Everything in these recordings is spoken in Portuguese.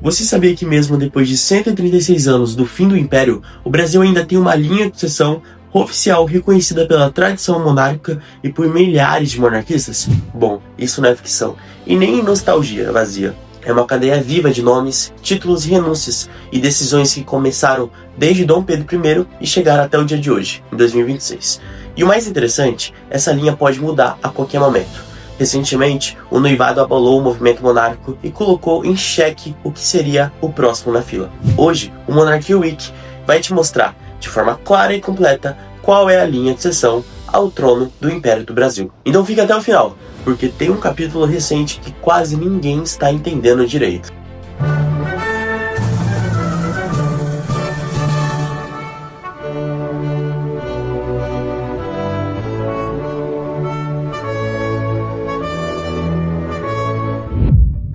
Você sabia que mesmo depois de 136 anos do fim do Império, o Brasil ainda tem uma linha de sucessão oficial reconhecida pela tradição monárquica e por milhares de monarquistas? Bom, isso não é ficção, e nem nostalgia vazia. É uma cadeia viva de nomes, títulos e renúncias, e decisões que começaram desde Dom Pedro I e chegaram até o dia de hoje, em 2026. E o mais interessante, essa linha pode mudar a qualquer momento. Recentemente, o noivado abalou o movimento monárquico e colocou em xeque o que seria o próximo na fila. Hoje, o Monarchy Week vai te mostrar, de forma clara e completa, qual é a linha de sucessão ao trono do Império do Brasil. Então fica até o final, porque tem um capítulo recente que quase ninguém está entendendo direito.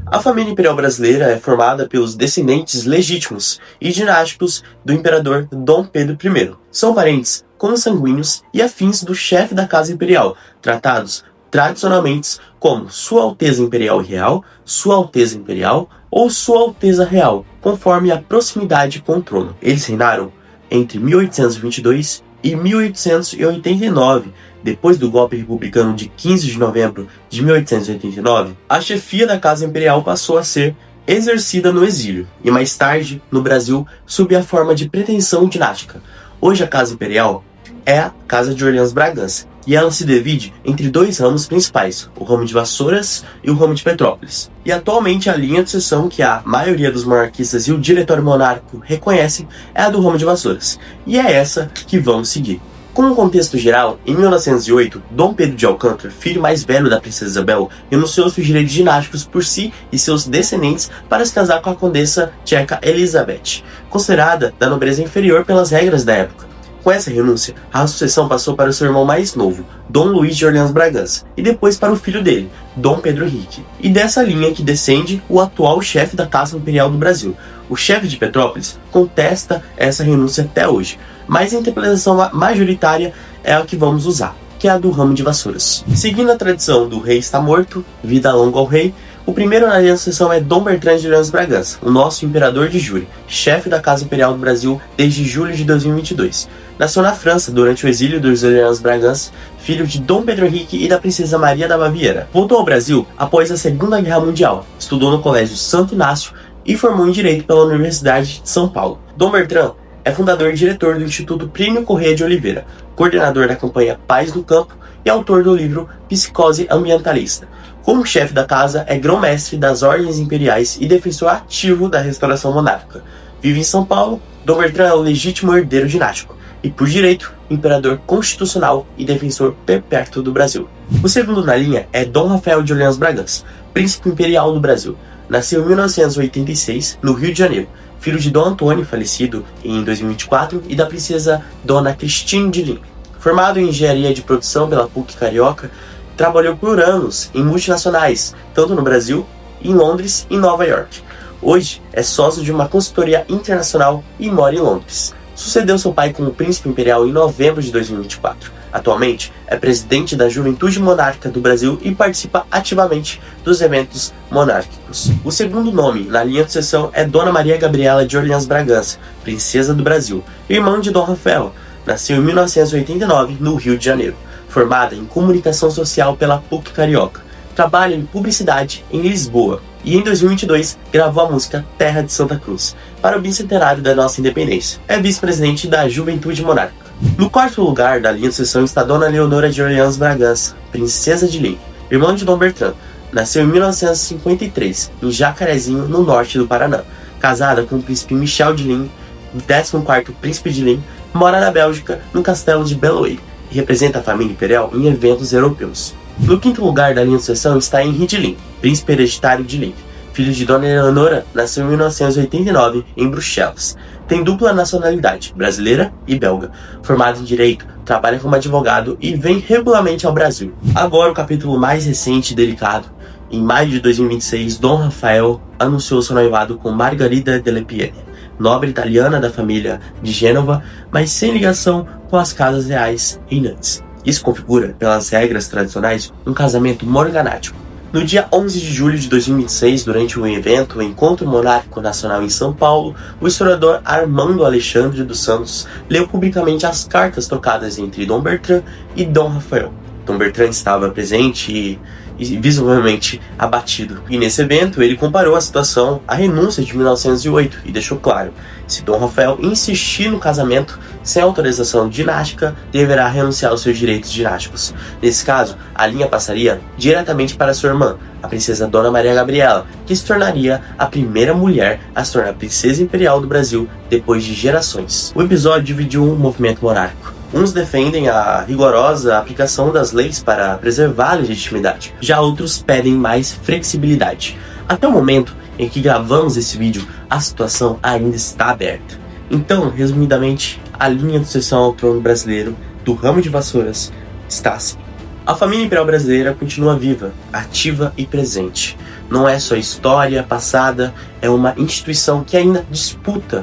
A família imperial brasileira é formada pelos descendentes legítimos e dinásticos do imperador Dom Pedro I. São parentes consanguíneos e afins do chefe da Casa Imperial, tratados tradicionalmente como Sua Alteza Imperial Real, Sua Alteza Imperial ou Sua Alteza Real, conforme a proximidade com o trono. Eles reinaram entre 1822 e 1889, depois do golpe republicano de 15 de novembro de 1889, a chefia da Casa Imperial passou a ser exercida no exílio, e mais tarde, no Brasil, sob a forma de pretensão dinástica. Hoje a Casa Imperial é a Casa de Orleans Bragança, e ela se divide entre dois ramos principais, o ramo de Vassouras e o ramo de Petrópolis. E atualmente a linha de sucessão que a maioria dos monarquistas e o diretório monárquico reconhecem é a do ramo de Vassouras, e é essa que vamos seguir. Como contexto geral, em 1908, Dom Pedro de Alcântara, filho mais velho da princesa Isabel, renunciou seus direitos dinásticos por si e seus descendentes para se casar com a condessa tcheca Elizabeth, considerada da nobreza inferior pelas regras da época. Com essa renúncia, a sucessão passou para o seu irmão mais novo, Dom Luís de Orleans Bragança, e depois para o filho dele, Dom Pedro Henrique. E dessa linha que descende o atual chefe da Casa Imperial do Brasil. O chefe de Petrópolis contesta essa renúncia até hoje, mas a interpretação majoritária é a que vamos usar, que é a do ramo de Vassouras. Seguindo a tradição do rei está morto, vida longa ao rei, o primeiro na linha de sucessão é Dom Bertrand de Orleans Bragança, o nosso imperador de júri, chefe da Casa Imperial do Brasil desde julho de 2022. Nasceu na França durante o exílio dos Orleans Bragança, filho de Dom Pedro Henrique e da princesa Maria da Baviera. Voltou ao Brasil após a Segunda Guerra Mundial, estudou no Colégio Santo Inácio e formou em Direito pela Universidade de São Paulo. Dom Bertrand é fundador e diretor do Instituto Plínio Corrêa de Oliveira, coordenador da campanha Paz no Campo e autor do livro Psicose Ambientalista. Como chefe da casa, é grão-mestre das ordens imperiais e defensor ativo da restauração monárquica. Vive em São Paulo, Dom Bertrand é o legítimo herdeiro dinástico e, por direito, imperador constitucional e defensor perpétuo do Brasil. O segundo na linha é Dom Rafael de Orleans Bragança, príncipe imperial do Brasil. Nasceu em 1986, no Rio de Janeiro, filho de Dom Antônio, falecido em 2024, e da princesa Dona Cristine de Lins. Formado em engenharia de produção pela PUC Carioca, trabalhou por anos em multinacionais, tanto no Brasil, em Londres e Nova York. Hoje é sócio de uma consultoria internacional e mora em Londres. Sucedeu seu pai como príncipe imperial em novembro de 2024. Atualmente é presidente da Juventude Monárquica do Brasil e participa ativamente dos eventos monárquicos. O segundo nome na linha de sucessão é Dona Maria Gabriela de Orleans Bragança, princesa do Brasil, irmã de Dom Rafael. Nasceu em 1989 no Rio de Janeiro. Formada em Comunicação Social pela PUC Carioca. Trabalha em publicidade em Lisboa e em 2022 gravou a música Terra de Santa Cruz para o bicentenário da nossa independência. É vice-presidente da Juventude Monárquica. No quarto lugar da linha de sucessão está Dona Leonora de Orleans Bragança, princesa de Lins, irmã de Dom Bertrand. Nasceu em 1953 em Jacarezinho, no norte do Paraná. Casada com o príncipe Michel de Lins, 14º príncipe de Lins, mora na Bélgica, no castelo de Beloeil, e representa a família imperial em eventos europeus. No quinto lugar da linha de sucessão está Henri de Lins, príncipe hereditário de Lins, filho de Dona Eleonora, nasceu em 1989 em Bruxelas. Tem dupla nacionalidade, brasileira e belga. Formado em Direito, trabalha como advogado e vem regularmente ao Brasil. Agora o capítulo mais recente e delicado. Em maio de 2026, Dom Rafael anunciou seu noivado com Margarida delle Piene, nobre italiana da família de Gênova, mas sem ligação com as casas reais reinantes. Isso configura, pelas regras tradicionais, um casamento morganático. No dia 11 de julho de 2026, durante um evento, o Encontro Monárquico Nacional em São Paulo, o historiador Armando Alexandre dos Santos leu publicamente as cartas trocadas entre Dom Bertrand e Dom Rafael. Dom Bertrand estava presente e visivelmente abatido. E nesse evento ele comparou a situação à renúncia de 1908 e deixou claro: se Dom Rafael insistir no casamento sem autorização dinástica, deverá renunciar aos seus direitos dinásticos. Nesse caso, a linha passaria diretamente para sua irmã, a princesa Dona Maria Gabriela, que se tornaria a primeira mulher a se tornar princesa imperial do Brasil depois de gerações. O episódio dividiu o movimento monárquico. Uns defendem a rigorosa aplicação das leis para preservar a legitimidade, já outros pedem mais flexibilidade. Até o momento em que gravamos esse vídeo, a situação ainda está aberta. Então, resumidamente, a linha de sucessão ao trono brasileiro do ramo de vassouras está assim. A família imperial brasileira continua viva, ativa e presente. Não é só história passada, é uma instituição que ainda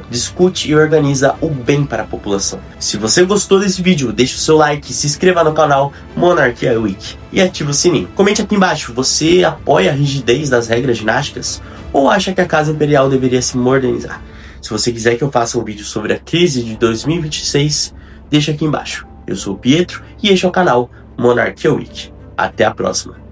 discute e organiza o bem para a população. Se você gostou desse vídeo, deixe o seu like, se inscreva no canal Monarquia Week e ative o sininho. Comente aqui embaixo, você apoia a rigidez das regras dinásticas ou acha que a Casa Imperial deveria se modernizar? Se você quiser que eu faça um vídeo sobre a crise de 2026, deixa aqui embaixo. Eu sou o Pietro e este é o canal Monarquia Week. Até a próxima!